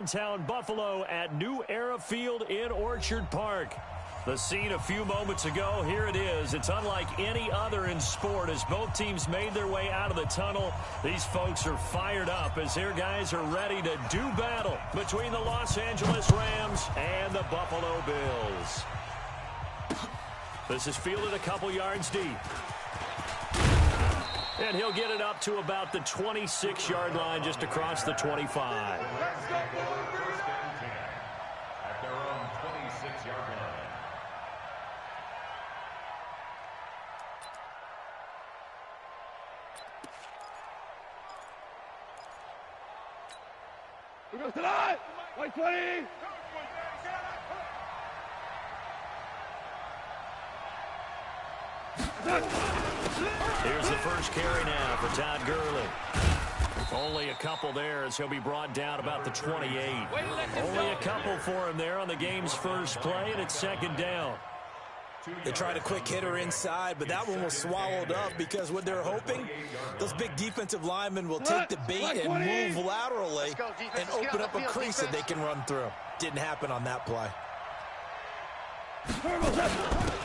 Downtown Buffalo at New Era Field in Orchard Park. The scene a few moments ago, here it is. It's unlike any other in sport as both teams made their way out of the tunnel. These folks are fired up as their guys are ready to do battle between the Los Angeles Rams and the Buffalo Bills. This is fielded a couple yards deep. And he'll get it up to about the 26-yard line just across the 25. Let's go, first and 10 at their own 26-yard line. We go tonight. White 20. Here's the first carry now for Todd Gurley. Only a couple there as he'll be brought down about the 28. Only a couple for him there on the game's first play, and it's second down. They tried a quick hitter inside, but that one was swallowed up because what they're hoping, those big defensive linemen will take the bait and move laterally and open up a crease that they can run through. Didn't happen on that play.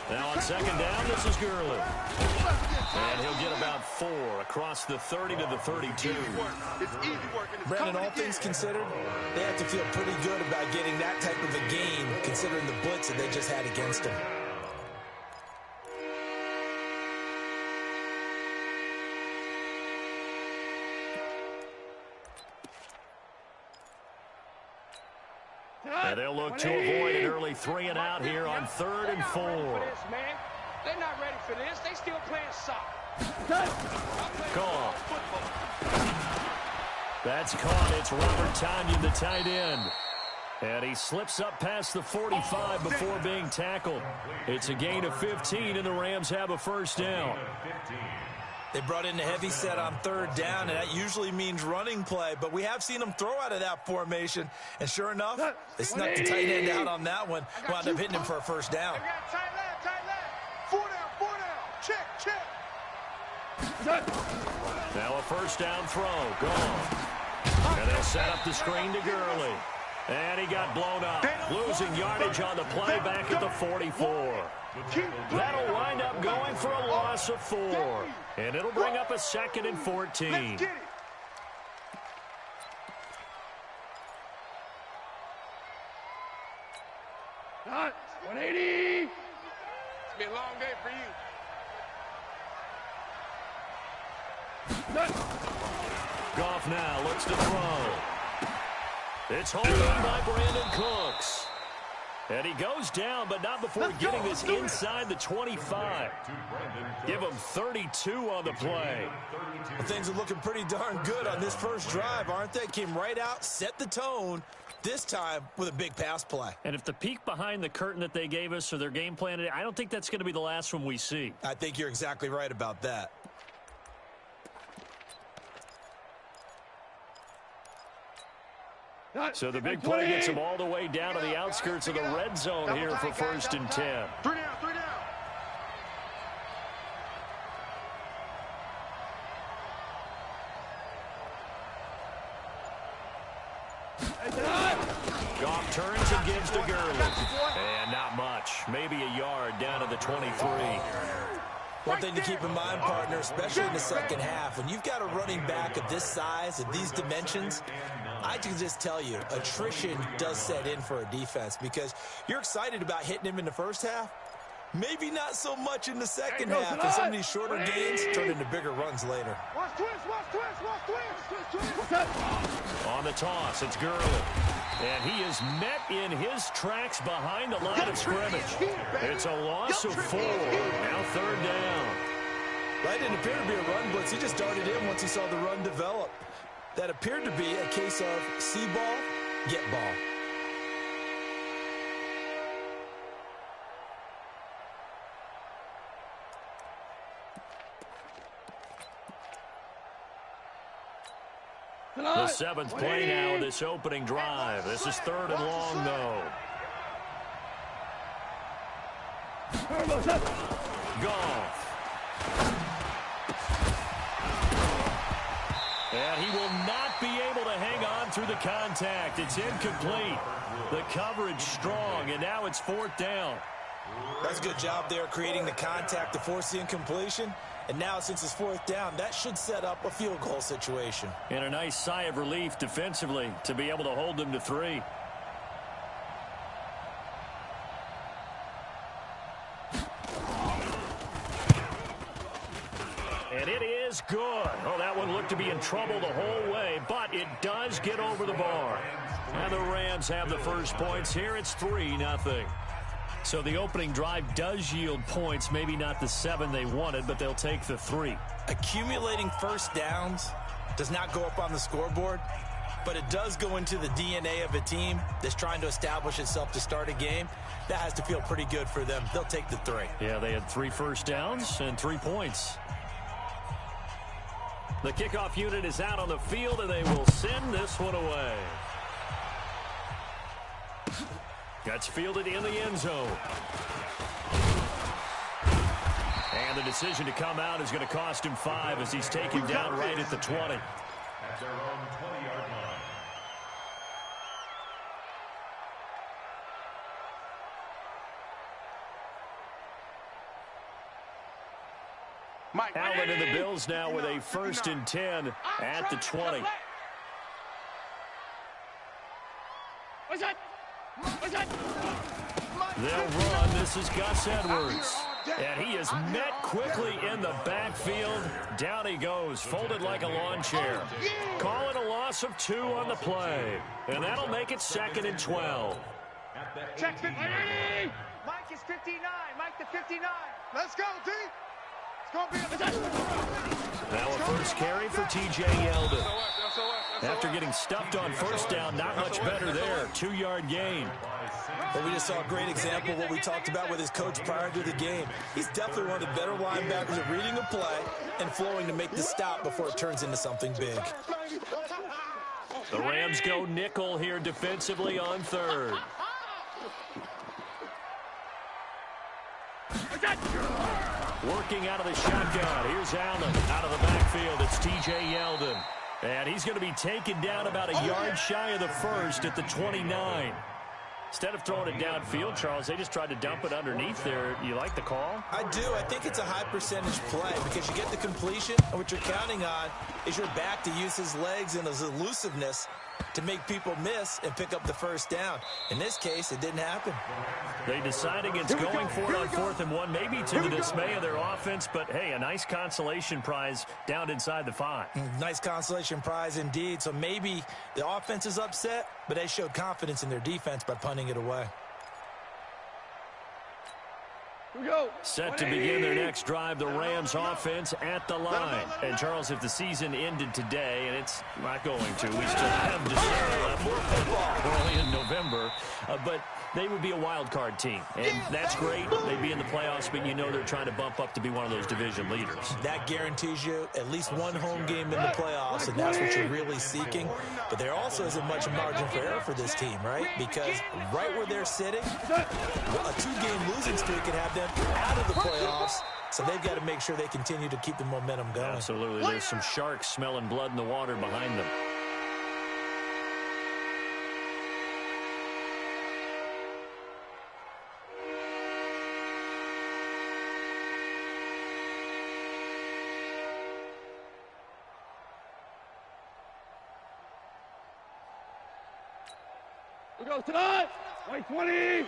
Now on second down, this is Gurley. And he'll get about 4 across the 30 to the 32. Brandon, all things considered, they have to feel pretty good about getting that type of a game considering the blitz that they just had against them. And they'll look to avoid an early 3 and out here on 3rd and 4. They're not ready for this. They still playing soccer. Call. That's caught. It's Robert Tonyan, the tight end. And he slips up past the 45 before being tackled. It's a gain of 15, and the Rams have a first down. They brought in the heavy set on 3rd down, and that usually means running play, but we have seen them throw out of that formation, and sure enough, they snuck the tight end out on that one, wound up hitting him for a first down. Tight left. 4 down. Check. Now a first down throw. Gone. And they'll set up the screen to Gurley. And he got blown up, losing yardage on the play back at the 44. That'll wind up going for a loss of 4. And it'll bring up a 2nd and 14. 180. It's been a long day for you. Goff now looks to throw. It's holding by Brandon Cooks. And he goes down, but not before getting this inside the 25. Give him 32 on the play. Well, things are looking pretty darn good on this first drive, aren't they? Came right out, set the tone, this time with a big pass play. And if the peek behind the curtain that they gave us or their game plan, I don't think that's going to be the last one we see. I think you're exactly right about that. So the big play gets him all the way down to the outskirts of the red zone here for 1st and 10. 3 down. Goff turns and gives to Gurley. And not much. Maybe a yard down to the 23. One thing to keep in mind, partner, especially in the second half, when you've got a running back of this size, of these dimensions, I can just tell you, attrition does set in for a defense because you're excited about hitting him in the first half. Maybe not so much in the second half, and some of these shorter gains turn into bigger runs later. Watch twist. On the toss, it's Gurley. And he is met in his tracks behind the line of scrimmage. It's a loss of 4. Now 3rd down. That didn't appear to be a run blitz. He just darted in once he saw the run develop. That appeared to be a case of see ball, get ball. The 7th play now of this opening drive. This is 3rd and long, though. Goff. And he will not be able to hang on through the contact. It's incomplete. The coverage strong, and now it's 4th down. That's a good job there creating the contact to force the incompletion. And now, since it's 4th down, that should set up a field goal situation. And a nice sigh of relief defensively to be able to hold them to 3. And it is good. Oh, that one looked to be in trouble the whole way, but it does get over the bar. And the Rams have the first points here. It's 3-0. So the opening drive does yield points, maybe not the 7 they wanted, but they'll take the 3. Accumulating first downs does not go up on the scoreboard, but it does go into the DNA of a team that's trying to establish itself to start a game. That has to feel pretty good for them. They'll take the 3. Yeah, they had 3 first downs and 3 points. The kickoff unit is out on the field, and they will send this one away. That's fielded in the end zone. And the decision to come out is going to cost him 5 as he's taken down right at the 20. At their own 20-yard line. Allen and the Bills now with a 1st and 10 at the 20. They'll run. This is Gus Edwards. And he is met quickly in the backfield. Down he goes, folded like a lawn chair. Calling a loss of 2 on the play. And that'll make it 2nd and 12. Check 59. Mike is 59. Mike the 59. Let's go, D. Now a first carry for T.J. Yeldon. After getting stuffed on first down, not much better there. 2-yard gain. Well, we just saw a great example of what we talked about with his coach prior to the game. He's definitely one of the better linebackers at reading a play and flowing to make the stop before it turns into something big. The Rams go nickel here defensively on 3rd. Working out of the shotgun. Here's Allen out of the backfield. It's T.J. Yeldon. And he's going to be taken down about a yard shy of the 1st at the 29. Instead of throwing it downfield, Charles, they just tried to dump it underneath there. You like the call? I do. I think it's a high percentage play because you get the completion, and what you're counting on is your back to use his legs and his elusiveness to make people miss and pick up the first down. In this case, it didn't happen. They decide against going for it on 4th and 1, maybe to the dismay of their offense, but hey, a nice consolation prize down inside the 5. Nice consolation prize indeed. So maybe the offense is upset, but they showed confidence in their defense by punting it away. Set to begin their next drive, the Rams offense at the line. And Charles, if the season ended today, and it's not going to, we still have December, more football early in November, but they would be a wild card team. And that's great. They'd be in the playoffs, but you know they're trying to bump up to be one of those division leaders. That guarantees you at least one home game in the playoffs, and that's what you're really seeking. But there also isn't much margin for error for this team, right? Because right where they're sitting, a 2-game losing streak could have them out of the playoffs. So they've got to make sure they continue to keep the momentum going. Absolutely. There's some sharks smelling blood in the water behind them. We go tonight. 20.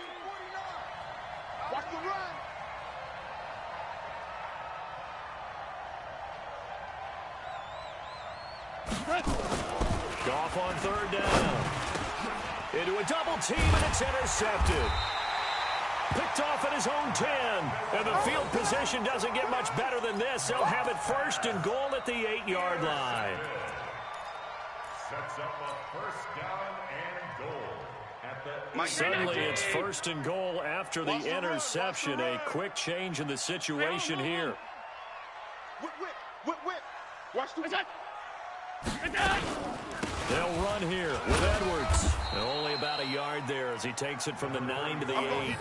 Watch the run. Goff on 3rd down. Into a double team, and it's intercepted. Picked off at his own 10. And the field position doesn't get much better than this. They'll have it 1st and goal at the 8-yard line. Sets up a 1st down and goal. Suddenly it's 1st and goal after the interception. A quick change in the situation here. Watch the They'll run here with Edwards. And only about a yard there as he takes it from the 9 to the 8.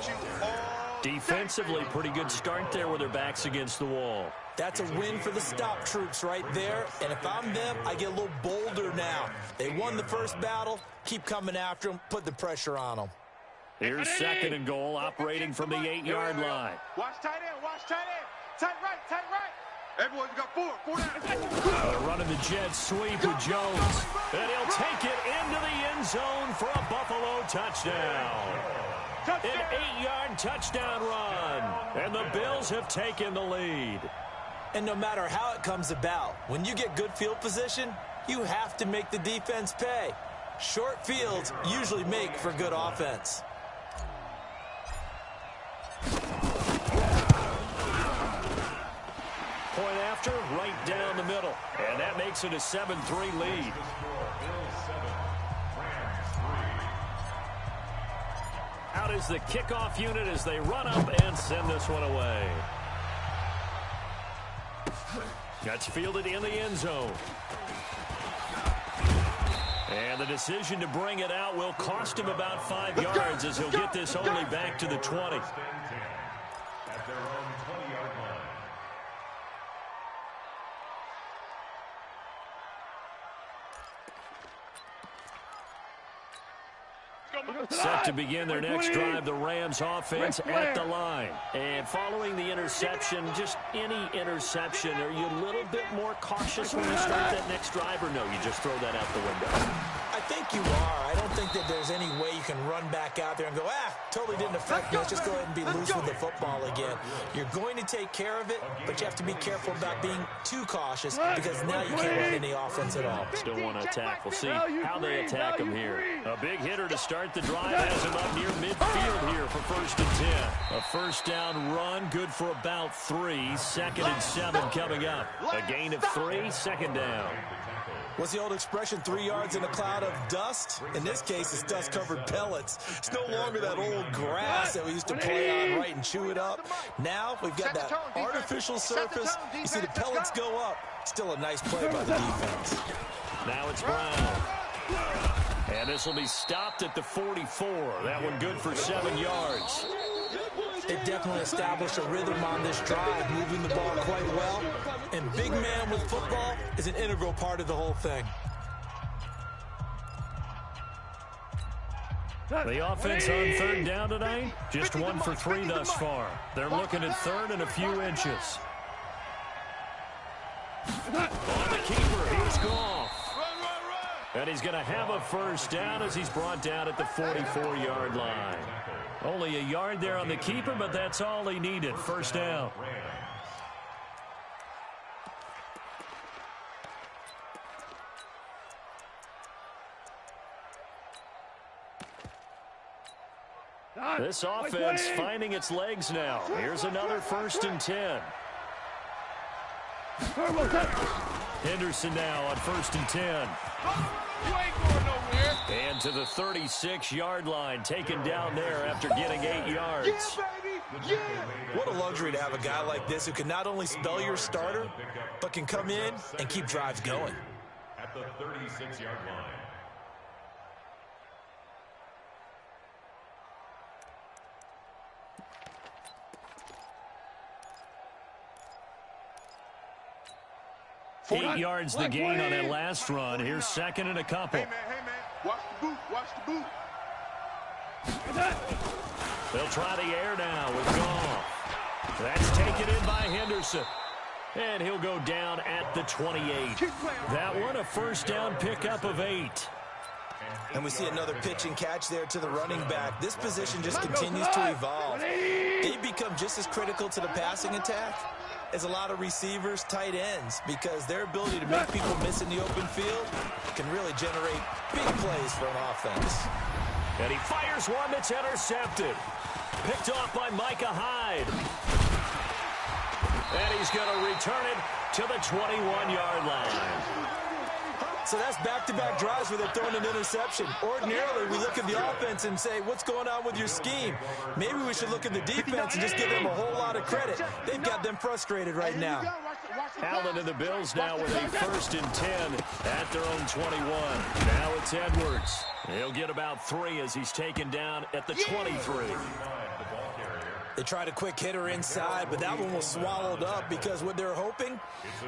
Defensively, pretty good start there with their backs against the wall. That's a win for the stop troops right there. And if I'm them, I get a little bolder now. They won the first battle. Keep coming after them. Put the pressure on them. Here's second and goal, operating from the 8-yard line. Watch tight end, watch tight end. Tight right, tight right. Everyone's got four down. Running the jet sweep with Jones. And he'll take it into the end zone for a Buffalo touchdown. An 8-yard touchdown run. And the Bills have taken the lead. And no matter how it comes about, when you get good field position, you have to make the defense pay. Short fields usually make for good offense. Point after, right down the middle. And that makes it a 7-3 lead. Out is the kickoff unit as they run up and send this one away. That's fielded in the end zone. And the decision to bring it out will cost him about 5 yards as he'll get this only back to the 20. At their own 20-yard line. Set to begin their next drive, the Rams offense at the line. And following the interception, just any interception, are you a little bit more cautious when you start that next drive, or no, you just throw that out the window? I think you are. I don't think that there's any way you can run back out there and go, totally didn't affect me. Let's just go ahead and be loose with the football again. You're going to take care of it, but you have to be careful about being too cautious because now you can't run any offense at all. Still want to attack. We'll see how they attack him here. A big hitter to start the drive has him up near midfield here for 1st and 10. A first down run, good for about 3. 2nd and 7 coming up. A gain of 3, second down. What's the old expression, 3 yards in a cloud of dust? In this case, it's dust-covered pellets. It's no longer that old grass that we used to play on, right, and chew it up. Now we've got that artificial surface. You see the pellets go up. Still a nice play by the defense. Now it's Brown. And this will be stopped at the 44. That one good for 7 yards. They definitely established a rhythm on this drive, moving the ball quite well. And big man with football is an integral part of the whole thing. The offense on 3rd down tonight, just 1 for 3 thus far. They're looking at 3rd and a few inches. On the keeper, here's Goff. And he's going to have a first down as he's brought down at the 44-yard line. Only a yard there on the keeper, but that's all he needed. First down. This offense finding its legs now. Here's another 1st and 10. Henderson now on 1st and 10. You ain't going nowhere. And to the 36-yard line, taken down there after getting 8 yards. Yeah, baby. Yeah. What a luxury to have a guy like this who can not only spell your starter, but can come in and keep drives going. At the 36-yard line. Eight yards the gain on that last run. Here's 2nd and a couple. Hey, man. Watch the boot. Watch the boot. They'll try the air now with Goff. That's taken in by Henderson. And he'll go down at the 28. That one a first down pickup of 8. And we see another pitch and catch there to the running back. This position just continues to evolve. They become just as critical to the passing attack as a lot of receivers, tight ends, because their ability to make people miss in the open field can really generate big plays for an offense. And he fires one that's intercepted. Picked off by Micah Hyde. And he's going to return it to the 21-yard line. So that's back-to-back drives where they're throwing an interception. Ordinarily, we look at the offense and say, what's going on with your scheme? Maybe we should look at the defense and just give them a whole lot of credit. They've got them frustrated right now. Allen and the Bills now with a 1st and 10 at their own 21. Now it's Edwards. He'll get about 3 as he's taken down at the 23. They tried a quick hitter inside, but that one was swallowed up because what they're hoping,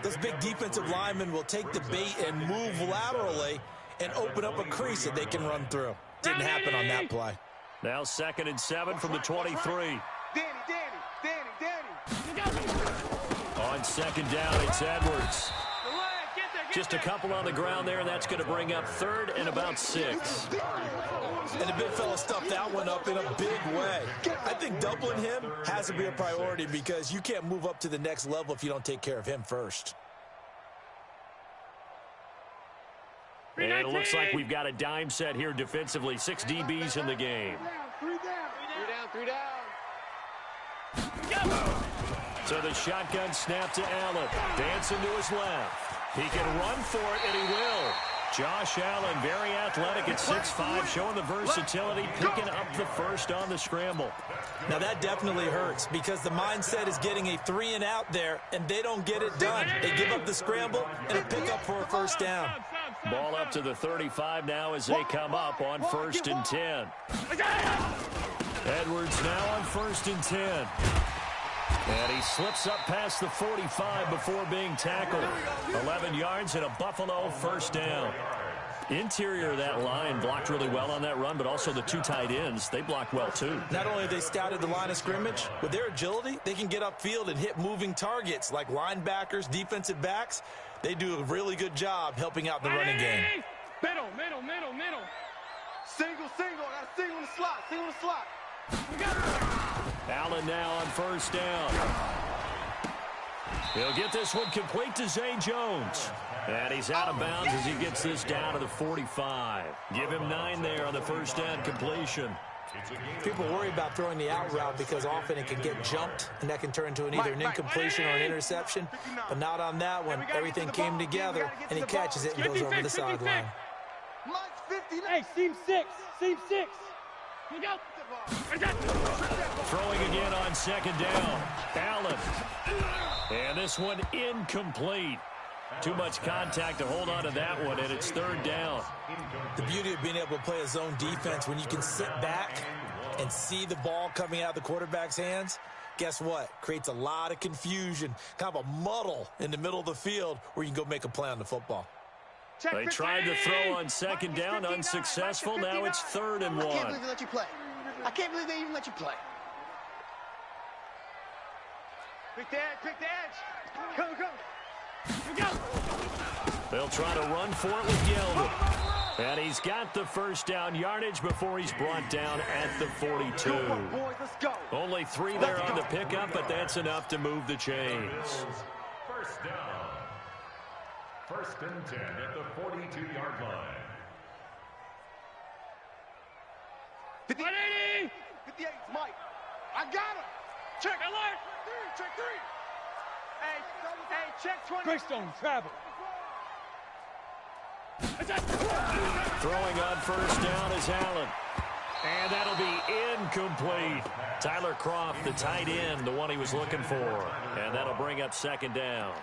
this big defensive lineman will take the bait and move laterally and open up a crease that they can run through. Didn't happen on that play. Now 2nd and 7 from the 23. On 2nd down, it's Edwards. Just a couple on the ground there, and that's going to bring up 3rd and about 6. And the big fella stuffed that one up in a big way. I think doubling him has to be a priority because you can't move up to the next level if you don't take care of him first. And it looks like we've got a dime set here defensively. 6 DBs in the game. Three down. So the shotgun snap to Allen. Dancing to his left. He can run for it, and he will. Josh Allen, very athletic at 6'5", showing the versatility, picking up the first on the scramble. Now, that definitely hurts because the mindset is getting a 3-and-out there, and they don't get it done. They give up the scramble and a pickup for a first down. Ball up to the 35 now as they come up on 1st and 10. Edwards now on 1st and 10. And he slips up past the 45 before being tackled. 11 yards and a Buffalo first down. Interior of that line blocked really well on that run, but also the 2 tight ends, they blocked well too. Not only have they scouted the line of scrimmage, with their agility, they can get upfield and hit moving targets like linebackers, defensive backs. They do a really good job helping out the running game. Middle. Single. I got a single in the slot. Allen now on 1st down. He'll get this one complete to Zay Jones. And he's out of bounds as he gets this down to the 45. Give him 9 there on the first down completion. People worry about throwing the out route because often it can get jumped, and that can turn into either an incompletion or an interception. But not on that one. Everything came together, and he catches it and goes over the sideline. Hey, seam 6. Throwing again on 2nd down. Allen. And this one incomplete. Too much contact to hold on to that one, and it's 3rd down. The beauty of being able to play a zone defense when you can sit back and see the ball coming out of the quarterback's hands, guess what? Creates a lot of confusion, kind of a muddle in the middle of the field where you can go make a play on the football. They tried to throw on 2nd down, unsuccessful. Now it's 3rd and 1. I can't believe they let you play. I can't believe they even let you play. Pick the edge. Come. They'll try to run for it with Yeldon. And he's got the first down yardage before he's brought down at the 42. Only 3 there on the pickup, but that's enough to move the chains. First down. 1st and 10 at the 42-yard line. 58, Mike. I got him. Check alert. 3. Hey, check 20. Greystone, travel. Throwing on 1st down is Allen. And that'll be incomplete. Tyler Croft, the tight end, the one he was looking for. And that'll bring up 2nd down.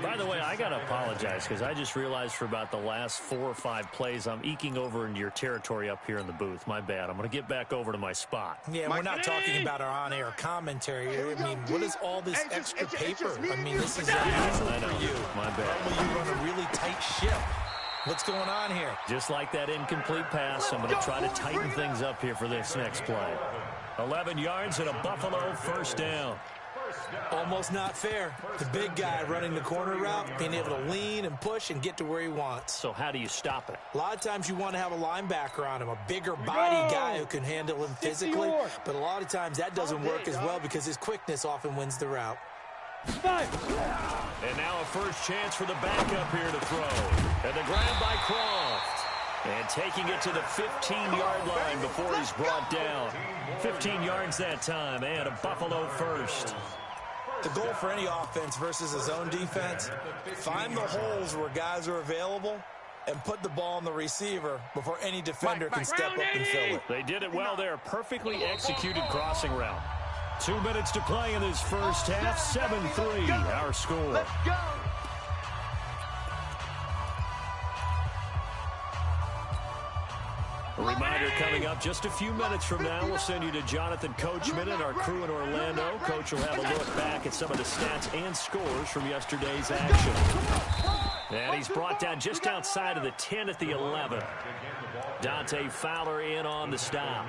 By the way, I got to apologize because I just realized for about the last 4 or 5 plays, I'm eking over into your territory up here in the booth. My bad. I'm going to get back over to my spot. Yeah, we're not talking about our on-air commentary. I mean, what is all this extra paper? I mean, this is unusual for you. My bad. Normally you run a really tight ship. What's going on here? Just like that incomplete pass, I'm going to try to tighten things up here for this next play. 11 yards and a Buffalo first down. Almost not fair. The big guy running the corner route, being able to lean and push and get to where he wants. So how do you stop it? A lot of times you want to have a linebacker on him, a bigger body guy who can handle him physically. But a lot of times that doesn't work as well because his quickness often wins the route. And now a first chance for the backup here to throw. And the grab by Croft. And taking it to the 15-yard line before he's brought down. 15 yards that time, and a Buffalo first. The goal for any offense versus a zone defense, find the holes where guys are available and put the ball on the receiver before any defender can step up and fill it. They did it well there. Perfectly executed crossing route. 2 minutes to play in this first half. 7-3 our score. Let's go. A reminder doubleheader coming up just a few minutes from now. We'll send you to Jonathan Coachman and our crew in Orlando. Coach will have a look back at some of the stats and scores from yesterday's action. And he's brought down just outside of the 10 at the 11. Dante Fowler in on the stop.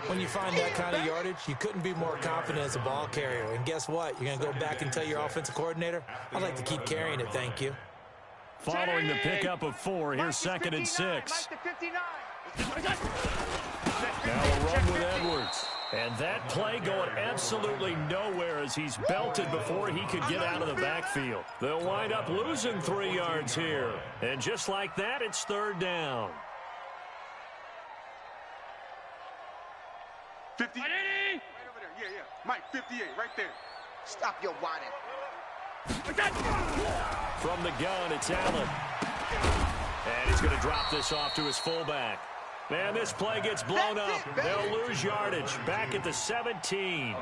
When you find that kind of yardage, you couldn't be more confident as a ball carrier. And guess what? You're going to go back and tell your offensive coordinator, I'd like to keep carrying it, thank you. Following the pickup of 4, here's 2nd and 6. Now a run with Edwards. And that play going absolutely nowhere as he's belted before he could get out of the backfield. They'll wind up losing 3 yards here. And just like that, it's 3rd down. 50. Right over there. Yeah. Mike, 58, right there. Stop your whining. From the gun, it's Allen. And he's going to drop this off to his fullback. Man, this play gets blown up. They'll lose yardage. Back at the 17.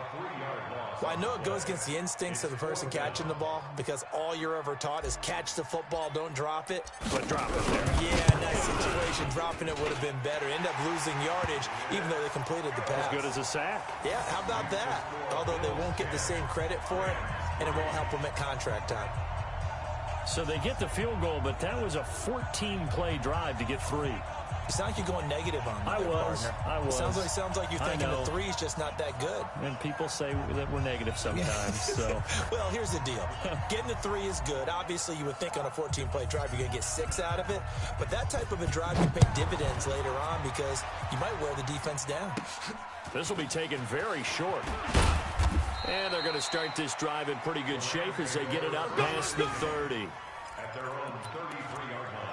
Well, I know it goes against the instincts of the person catching the ball because all you're ever taught is catch the football, don't drop it. But drop it there. Yeah, in that situation, dropping it would have been better. End up losing yardage even though they completed the pass. As good as a sack. Yeah, how about that? Although they won't get the same credit for it, and it won't help them at contract time. So they get the field goal, but that was a 14-play drive to get 3. You sound like you're going negative on me. I was. Sounds like you're thinking the 3's just not that good. And people say that we're negative sometimes. So, well, here's the deal. Getting the 3 is good. Obviously, you would think on a 14-play drive you're going to get 6 out of it. But that type of a drive can pay dividends later on because you might wear the defense down. This will be taken very short. And they're going to start this drive in pretty good shape as they get it up past the 30. At their own 33-yard line.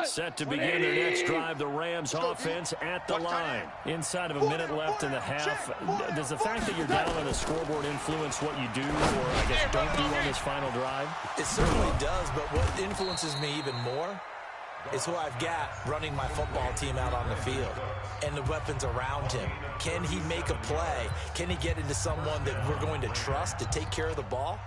Set to begin their next drive, the Rams offense at the line. Inside of a minute left in the half. Does the fact that you're down on the scoreboard influence what you do, or I guess don't do on this final drive? It certainly does, but what influences me even more is who I've got running my football team out on the field and the weapons around him. Can he make a play? Can he get into someone that we're going to trust to take care of the ball?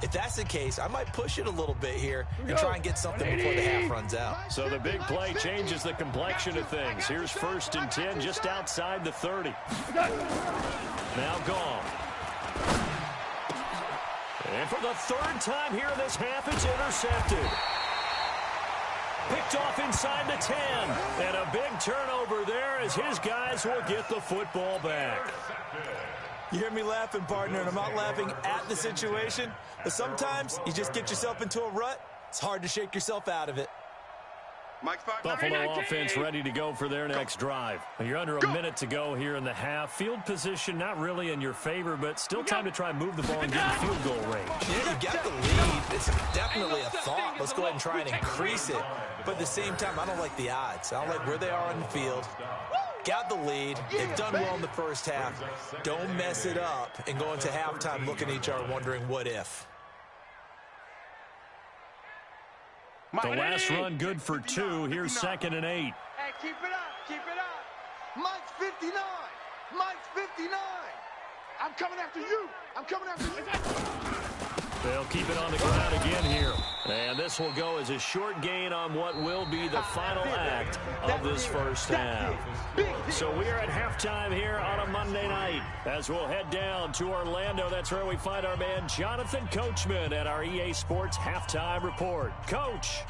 If that's the case, I might push it a little bit here and try and get something before the half runs out. So the big play changes the complexion of things. Here's 1st and 10 just outside the 30. Now gone. And for the 3rd time here in this half, it's intercepted. Picked off inside the 10. And a big turnover there as his guys will get the football back. You hear me laughing, partner, and I'm not laughing at the situation. But sometimes you just get yourself into a rut. It's hard to shake yourself out of it. Buffalo offense ready to go for their next drive. You're under a minute to go here in the half. Field position not really in your favor, but still time to try and move the ball and get in field goal range. Yeah, you got the lead. It's definitely a thought. Let's go ahead and try and increase it. But at the same time, I don't like the odds. I don't like where they are on the field. Got the lead. They've done well in the first half. Don't mess it up and go into halftime looking at each other wondering what if. The last run good for 2. Here's 2nd and 8. Hey, keep it up. Mike's 59. Mike's 59. I'm coming after you. They'll keep it on the ground again here. And this will go as a short gain on what will be the final act of this first half. So we are at halftime here on a Monday night. As we'll head down to Orlando, that's where we find our man Jonathan Coachman at our EA Sports Halftime Report. Coach.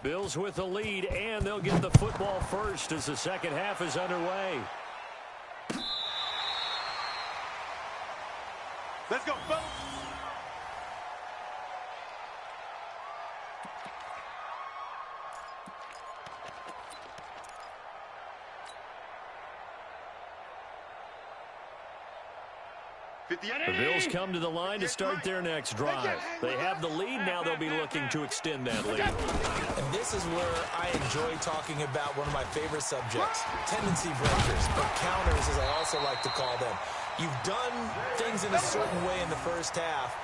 Bills with the lead, and they'll get the football first as the second half is underway. Let's go, fellas. The Bills come to the line to start their next drive. They have the lead. Now they'll be looking to extend that lead. And this is where I enjoy talking about one of my favorite subjects, tendency breakers, or counters, as I also like to call them. You've done things in a certain way in the first half,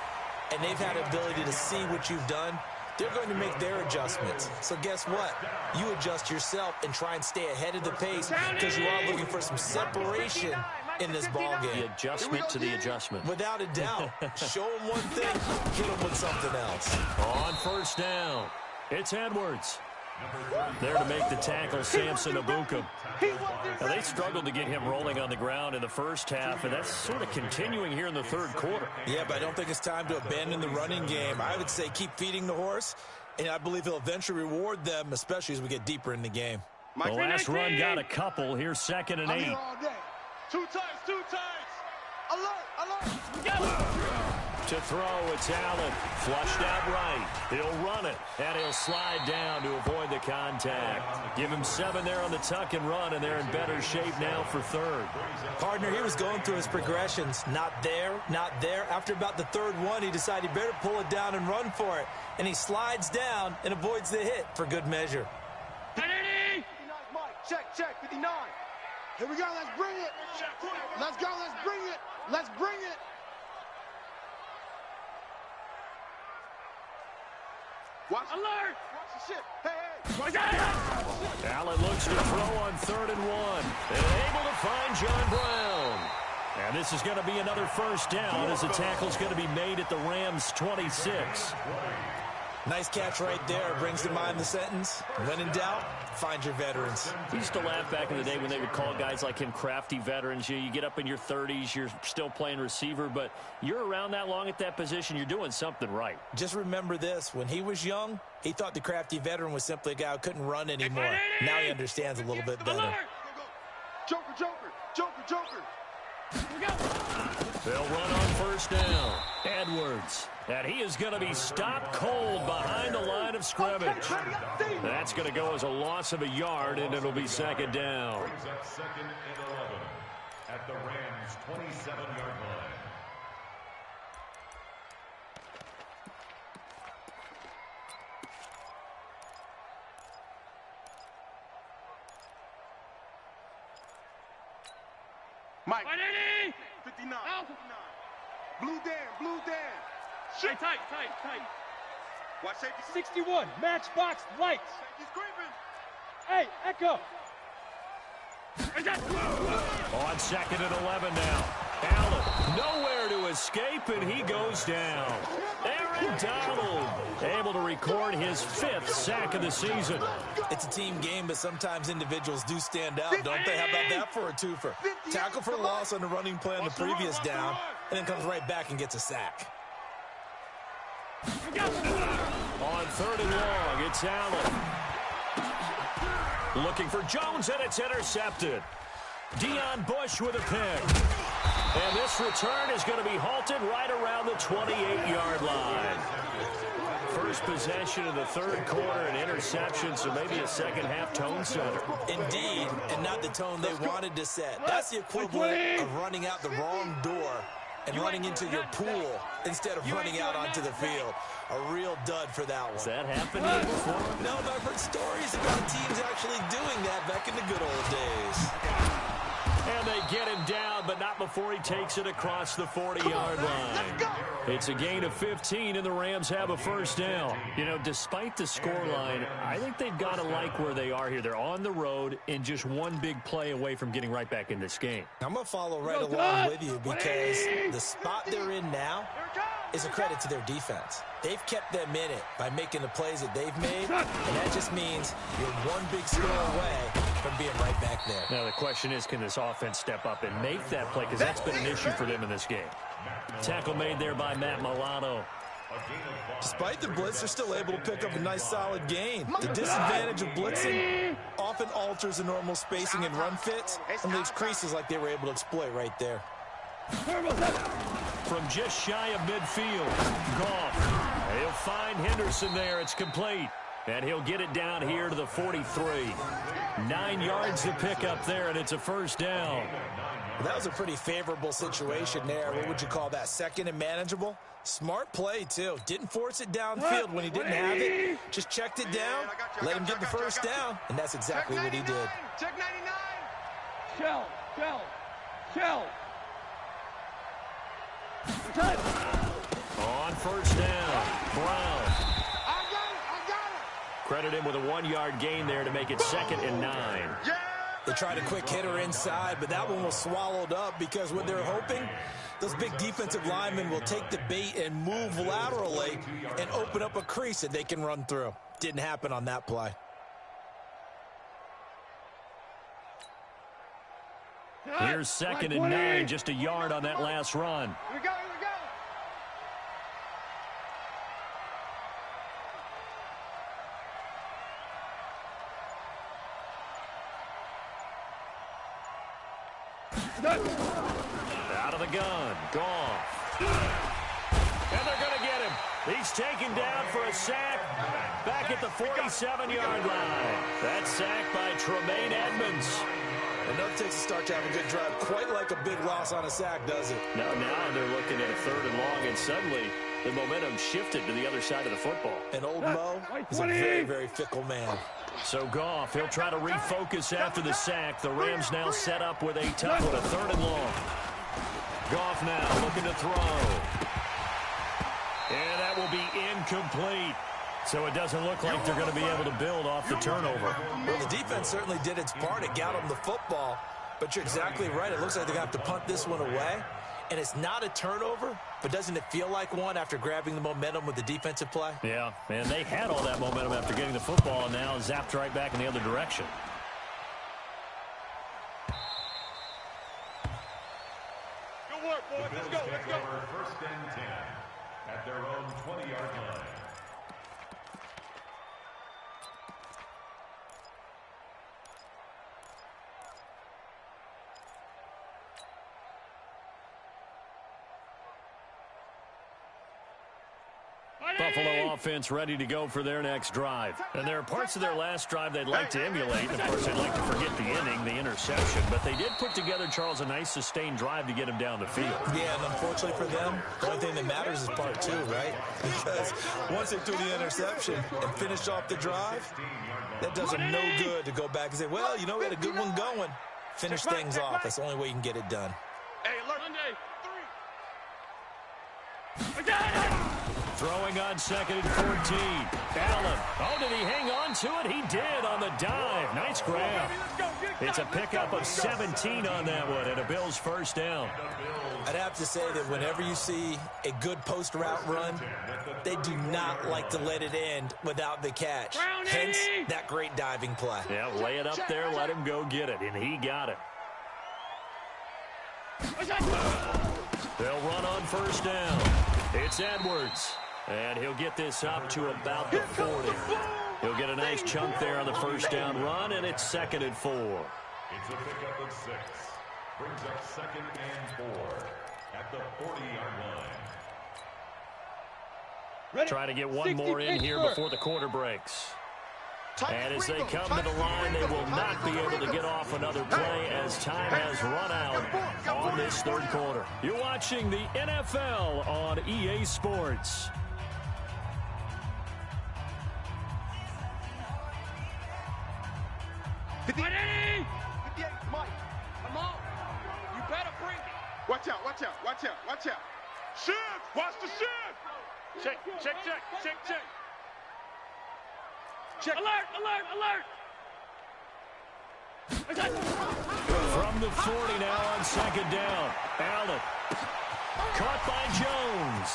and they've had the ability to see what you've done. They're going to make their adjustments. So guess what? You adjust yourself and try and stay ahead of the pace because you are looking for some separation in this ball game. The adjustment to the adjustment. Without a doubt. Show them one thing, hit them with something else. On first down, it's Edwards. There to make the tackle, Samson Abuka. Now, they struggled to get him rolling on the ground in the first half, and that's sort of continuing here in the third quarter. Yeah, but I don't think it's time to abandon the running game. I would say keep feeding the horse, and I believe he'll eventually reward them, especially as we get deeper in the game. The last run got a couple. Here's 2nd and 8. Two times. Alert. To throw, it's Allen. Flushed out right. He'll run it, and he'll slide down to avoid the contact. Give him 7 there on the tuck and run, and they're in better shape now for third. Partner, he was going through his progressions. Not there, not there. After about the third one, he decided he better pull it down and run for it. And he slides down and avoids the hit for good measure. 59, Mike. Check. 59. Here we go. Let's bring it. Let's go. Let's bring it. Watch alert! Watch the shit. Hey. Allen looks to throw on 3rd and 1. And able to find John Brown. And this is going to be another first down as the tackle's going to be made at the Rams' 26. Nice catch right there. Brings to mind the sentence, when in doubt, find your veterans. We used to laugh back in the day when they would call guys like him crafty veterans. You get up in your 30s, you're still playing receiver, but you're around that long at that position, you're doing something right. Just remember this. When he was young, he thought the crafty veteran was simply a guy who couldn't run anymore. Now he understands a little bit better. Joker. They'll run on first down. Edwards. And he is going to be stopped cold behind the line of scrimmage. That's going to go as a loss of a yard, and it'll be 2nd down. Brings up 2nd and 11 at the Rams' 27-yard line. Mike. 59. 59. Blue Dan. Hey, tight. Watch safety. 61, matchbox lights. He's creeping. Hey, Echo. On 2nd and 11 now. Allen nowhere to escape, and he goes down. Aaron Donald able to record his 5th sack of the season. It's a team game, but sometimes individuals do stand out, don't they? How about that for a twofer? Tackle for loss on the running play on the previous down, and then comes right back and gets a sack. On 3rd and long, it's Allen. Looking for Jones, and it's intercepted. Deion Bush with a pick. And this return is going to be halted right around the 28-yard line. First possession of the third quarter, an interception, so maybe a second-half tone setter. Indeed, and not the tone they wanted to set. That's the equivalent of running out the wrong door and running into your pool instead of running out onto the field. A real dud for that one. Has that happened to you before? No, but I've heard stories about teams actually doing that back in the good old days. And they get him down, but not before he takes it across the 40-yard line. It's a gain of 15, and the Rams have a first down. You know, despite the scoreline, I think they've got to like where they are here. They're on the road and just one big play away from getting right back in this game. I'm going to follow right along with you because the spot they're in now is a credit to their defense. They've kept them in it by making the plays that they've made, and that just means you're one big score away from being right back there. Now, the question is, can this offense step up and make that play? Because that's been an issue for them in this game. Tackle made there by Matt Milano. Despite the blitz, they're still able to pick up a nice solid gain. The disadvantage of blitzing often alters the normal spacing and run fits and leaves creases like they were able to exploit right there. From just shy of midfield, Goff. He'll find Henderson there. It's complete. And he'll get it down here to the 43. 9 yards to pick up there, and it's a first down. That was a pretty favorable situation there. What would you call that? Second and manageable? Smart play, too. Didn't force it downfield when he didn't have it. Just checked it down, let him get the first down, and that's exactly what he did. Check 99. Shell. On first down, Brown. I got it. Credit him with a 1-yard gain there to make it 2nd and 9. Yeah. They tried a quick hitter inside, but that one was swallowed up because what they're hoping, those big defensive linemen will take the bait and move laterally and open up a crease that they can run through. Didn't happen on that play. Here's 2nd and 9, just a yard on that last run. Here we go. Out of the gun, Goff. And they're going to get him. He's taken down for a sack back at the 47-yard line. That's sacked by Tremaine Edmonds. Enough takes a start to have a good drive. Quite like a big loss on a sack, does it? Now they're looking at a 3rd and long, and suddenly the momentum shifted to the other side of the football. And old Mo is a very, very fickle man. So Goff, he'll try to refocus after the sack. The Rams now set up with a tough one, a 3rd and long. Goff now looking to throw. And that will be incomplete. So it doesn't look like they're going to be able to build off the turnover. Well, the defense certainly did its part. It got them the football. But you're exactly right. It looks like they're going to have to punt this one away. And it's not a turnover, but doesn't it feel like one after grabbing the momentum with the defensive play? Yeah, and they had all that momentum after getting the football, and now zapped right back in the other direction. Good work, boys. Let's go. First and 10 at their own 20-yard line. Buffalo offense ready to go for their next drive. And there are parts of their last drive they'd like to emulate. And of course, they'd like to forget the inning, the interception. But they did put together, Charles, a nice sustained drive to get him down the field. Yeah, and unfortunately for them, the only thing that matters is part 2, right? Because once they threw the interception and finished off the drive, that does them no good to go back and say, well, you know, we had a good one going. Finish things off. That's the only way you can get it done. Hey, alert. I got it. Throwing on 2nd and 14. Allen. Oh, did he hang on to it? He did on the dive. Nice grab. It's a pickup of 17 on that one, and a Bills first down. I'd have to say that whenever you see a good post route run, they do not like to let it end without the catch. Hence, that great diving play. Yeah, lay it up there, let him go get it, and he got it. They'll run on first down. It's Edwards. And he'll get this up to about the 40. He'll get a nice chunk there on the first down run, and it's 2nd and 4. It's a pickup of 6. Brings up 2nd and 4 at the 40-yard line. Try to get one more in here before the quarter breaks. And as they come to the line, they will not be able to get off another play as time has run out on this 3rd quarter. You're watching the NFL on EA Sports. Mike, come on. You better bring it. Watch out. Shift. Watch the shift. Check. Alert. From the 40 now on 2nd down. Allen. Caught by Jones.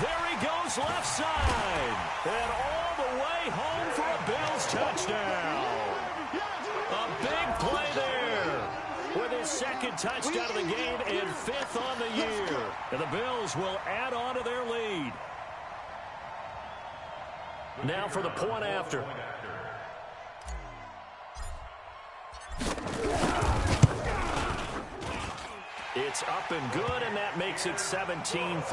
There he goes left side. And all the way home for a Bills touchdown. A big play there with his 2nd touchdown of the game and 5th on the year. And the Bills will add on to their lead. Now for the point after. It's up and good, and that makes it 17-3. Next to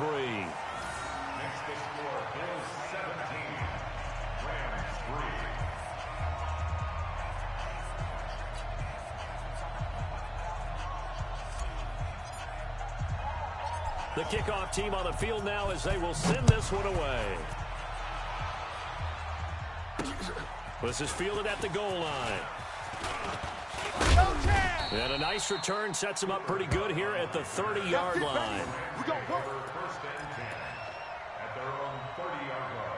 score, Bills 17, Rams 3. The kickoff team on the field now as they will send this one away. This is fielded at the goal line. And a nice return sets him up pretty good here at the 30-yard line. First and 10 at their own 30-yard line.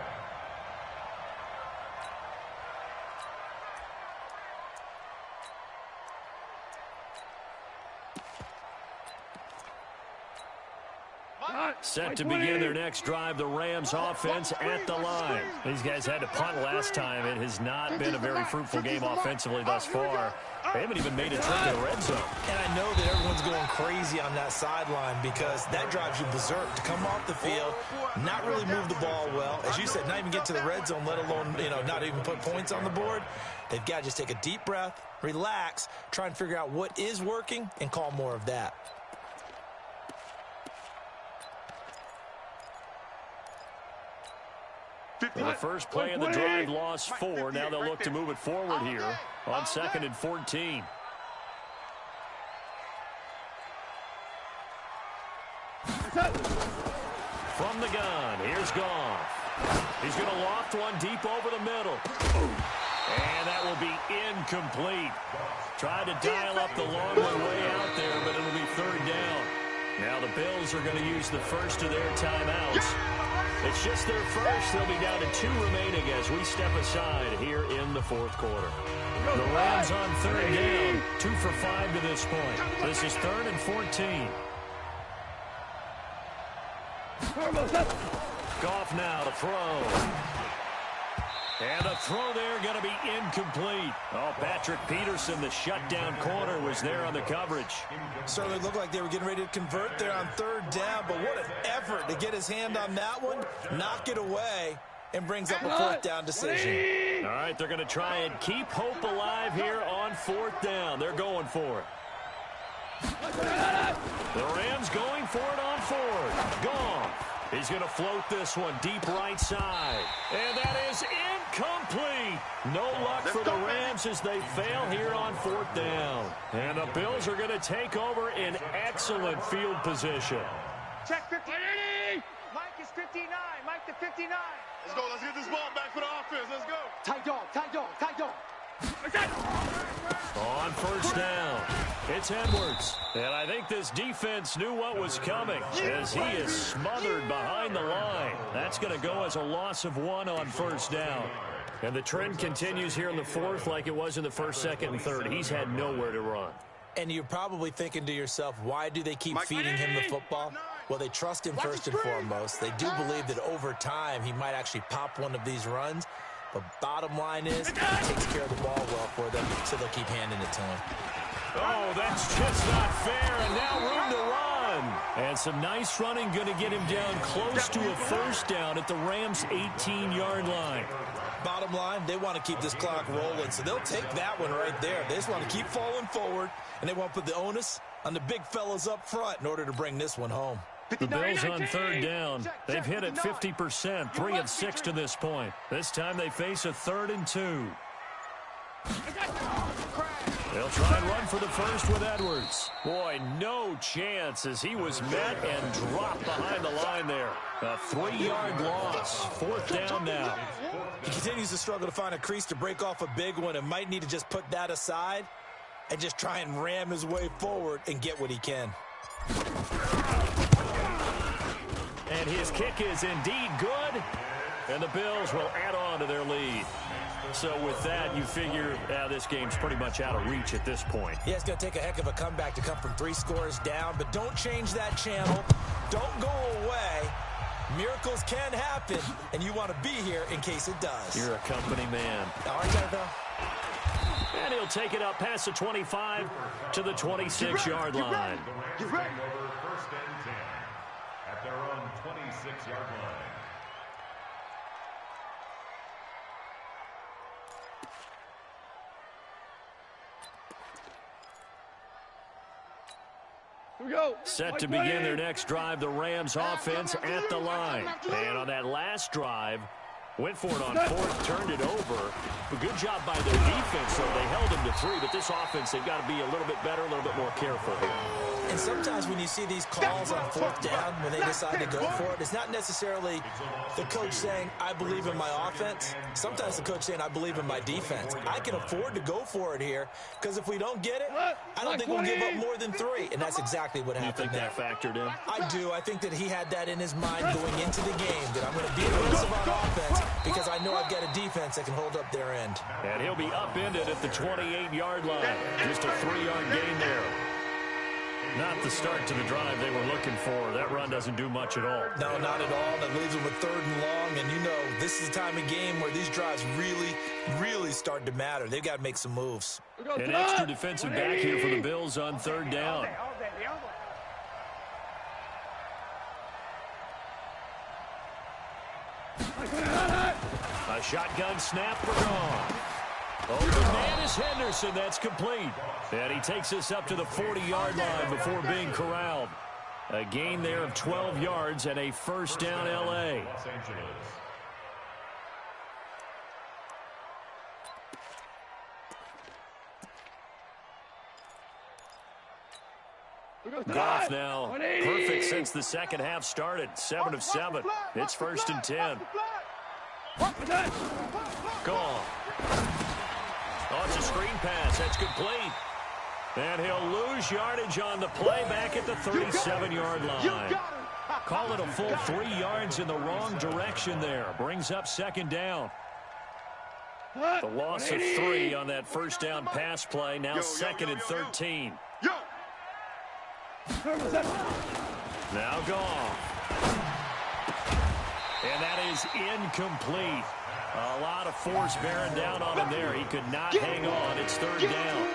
Set to begin their next drive, the Rams offense at the line. These guys had to punt last time. It has not been a very fruitful game offensively thus far. They haven't even made a trip to the red zone. And I know that everyone's going crazy on that sideline because that drives you berserk to come off the field, not really move the ball well. As you said, not even get to the red zone, let alone, not even put points on the board. They've got to just take a deep breath, relax, try and figure out what is working, and call more of that. Well, the first play of the drive lost 4. Now they'll look to move it forward here on 2nd and 14. From the gun, here's Goff. He's going to loft one deep over the middle. And that will be incomplete. Tried to dial up the long one way out there, but it'll be 3rd down. Now the Bills are going to use the first of their timeouts. It's just their first. They'll be down to 2 remaining as we step aside here in the 4th quarter. The Rams on 3rd down, 2 for 5 to this point. This is 3rd and 14. Goff now to throw. And the throw there going to be incomplete. Oh, Patrick Peterson, the shutdown corner, was there on the coverage. Certainly looked like they were getting ready to convert there on 3rd down, but what an effort to get his hand on that one, knock it away, and brings up a 4th down decision. All right, they're going to try and keep hope alive here on 4th down. They're going for it. The Rams going for it on 4th. Gone. He's going to float this one deep right side. And that is incomplete. No luck for the Rams as they fail here on 4th down. And the Bills are going to take over in excellent field position. Check 59. Mike is 59. Mike to 59. Let's go. Let's get this ball back for the offense. Let's go. Tight dog. Tight dog. Tight dog. On 1st down, it's Edwards. And I think this defense knew what was coming as he is smothered behind the line. That's going to go as a loss of 1 on 1st down. And the trend continues here in the 4th like it was in the 1st, 2nd, and 3rd. He's had nowhere to run. And you're probably thinking to yourself, why do they keep feeding him the football? Well, they trust him first and foremost. They do believe that over time he might actually pop one of these runs. But bottom line is, he takes care of the ball well for them, so they'll keep handing it to him. Oh, that's just not fair, and now room to run. And some nice running going to get him down close to a 1st down at the Rams' 18-yard line. Bottom line, they want to keep this clock rolling, so they'll take that one right there. They just want to keep falling forward, and they want to put the onus on the big fellas up front in order to bring this one home. The Bills on 3rd down. They've hit it 50%, 3 of 6 to this point. This time they face a 3rd and 2. They'll try and run for the first with Edwards. Boy, no chance as he was met and dropped behind the line there. A 3-yard loss. 4th down now. He continues to struggle to find a crease to break off a big one and might need to just put that aside and just try and ram his way forward and get what he can. And his kick is indeed good, and the Bills will add on to their lead. So with that, you figure this game's pretty much out of reach at this point. Yeah, it's going to take a heck of a comeback to come from 3 scores down, but don't change that channel. Don't go away. Miracles can happen, and you want to be here in case it does. You're a company man. Aren't I, though? And he'll take it up past the 25 to the 26-yard line. Get ready. Over 1st and 10 at their own 26-yard line. Set to begin their next drive, the Rams offense at the line. And on that last drive, went for it on fourth, turned it over. A good job by their defense, though. They held them to 3, but this offense, they've got to be a little bit better, a little bit more careful here. And sometimes when you see these calls on fourth down, when they decide to go for it, it's not necessarily the coach saying, I believe in my offense. Sometimes the coach saying, I believe in my defense. I can afford to go for it here because if we don't get it, I don't think we'll give up more than 3. And that's exactly what happened there. You think that factored in? I do. I think that he had that in his mind going into the game, that I'm going to be aggressive on offense because I know I've got a defense that can hold up their end. And he'll be upended at the 28-yard line. Just a 3-yard gain there. Not the start to the drive they were looking for. That run doesn't do much at all. No, not at all. That leaves them with 3rd and long. And, you know, this is the time of game where these drives really, really start to matter. They've got to make some moves. An extra defensive back here for the Bills on 3rd down. A shotgun snap for gone. Open man is Henderson. That's complete. And he takes us up to the 40-yard line before being corralled. A gain there of 12 yards and a first down L.A. Goff now perfect since the second half started. 7 of 7. It's 1st and 10. Gone. Oh, it's a screen pass. That's complete. And he'll lose yardage on the play back at the 37-yard line. Call it a full 3 yards in the wrong direction there. Brings up 2nd down. The loss of 3 on that first down pass play. Now 2nd and 13. Now gone. And that is incomplete. A lot of force bearing down on him there. He could not hang on. It's 3rd down.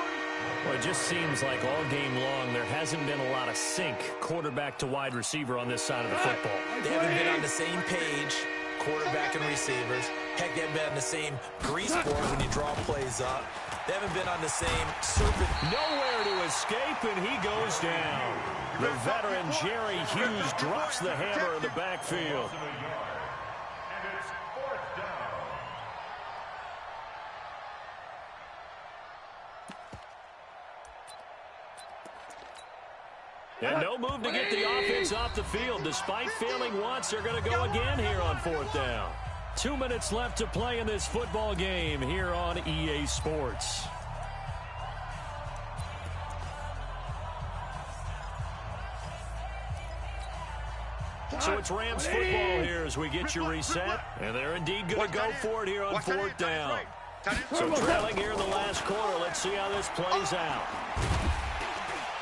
Well, it just seems like all game long there hasn't been a lot of sync quarterback to wide receiver on this side of the football. They haven't been on the same page, quarterback and receivers. Heck, they haven't been on the same grease board when you draw plays up. They haven't been on the same serpent. Nowhere to escape, and he goes down. The veteran Jerry Hughes drops the hammer in the backfield. And no move to get the offense off the field. Despite failing once, they're going to go again here on 4th down. 2 minutes left to play in this football game here on EA Sports. So it's Rams football here as we get you reset. And they're indeed going to go for it here on 4th down. So trailing here in the last quarter. Let's see how this plays out.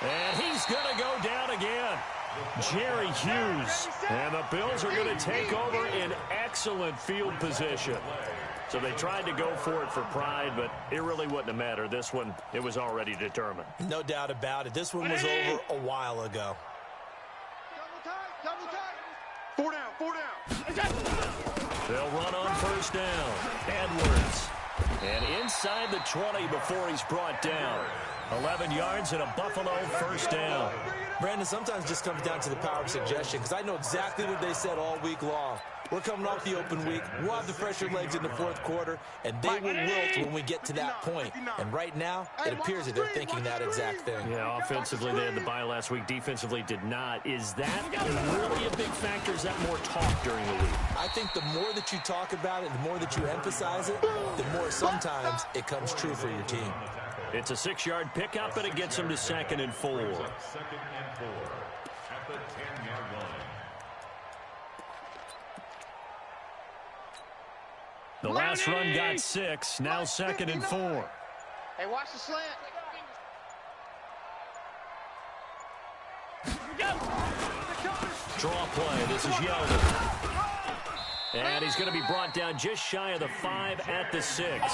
And he's going to go down again. Jerry Hughes. And the Bills are going to take over in excellent field position. So they tried to go for it for pride, but it really wouldn't have mattered. This one, it was already determined. No doubt about it. This one was over a while ago. Double tight. 4 down, 4 down. They'll run on 1st down. Edwards. And inside the 20 before he's brought down. 11 yards and a Buffalo 1st down. Brandon, sometimes it just comes down to the power of suggestion because I know exactly what they said all week long. We're coming off the open week. We'll have the fresher legs in the 4th quarter, and they will wilt when we get to that point. And right now, it appears that they're thinking that exact thing. Yeah, offensively, they had the bye last week. Defensively, did not. Is that really a big factor? Is that more talk during the week? I think the more that you talk about it, the more that you emphasize it, the more sometimes it comes true for your team. It's a 6-yard pickup, and it gets them to 2nd and 4. 2nd and 4 at the 10-yard line. The last run got 6. Now 2nd and 4. Hey, watch the slant. Draw play. This is Yeldon. And he's going to be brought down just shy of the 5 at the 6.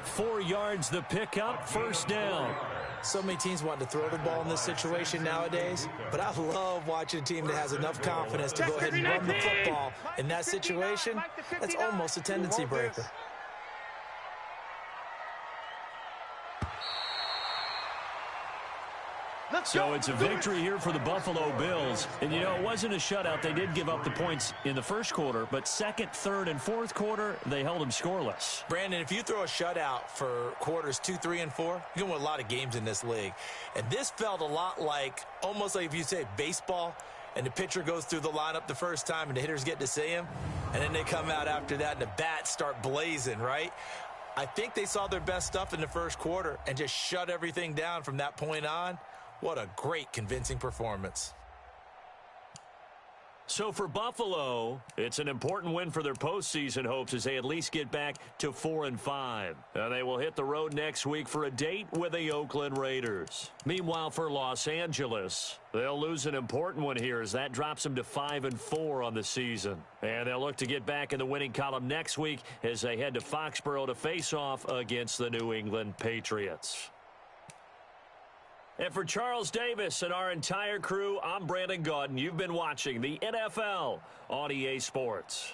4 yards the pickup, 1st down. So many teams want to throw the ball in this situation nowadays, but I love watching a team that has enough confidence to go ahead and run the football. In that situation, that's almost a tendency breaker. So it's a victory here for the Buffalo Bills. And, you know, it wasn't a shutout. They did give up the points in the first quarter, but second, third, and fourth quarter, they held them scoreless. Brandon, if you throw a shutout for quarters 2, 3, and 4, you're going to win a lot of games in this league. And this felt a lot like, almost like if you say baseball, and the pitcher goes through the lineup the first time and the hitters get to see him, and then they come out after that and the bats start blazing, right? I think they saw their best stuff in the first quarter and just shut everything down from that point on. What a great, convincing performance. So for Buffalo, it's an important win for their postseason hopes as they at least get back to 4-5. They will hit the road next week for a date with the Oakland Raiders. Meanwhile, for Los Angeles, they'll lose an important one here as that drops them to 5-4 on the season. And they'll look to get back in the winning column next week as they head to Foxborough to face off against the New England Patriots. And for Charles Davis and our entire crew, I'm Brandon Gaudin. You've been watching the NFL on EA Sports.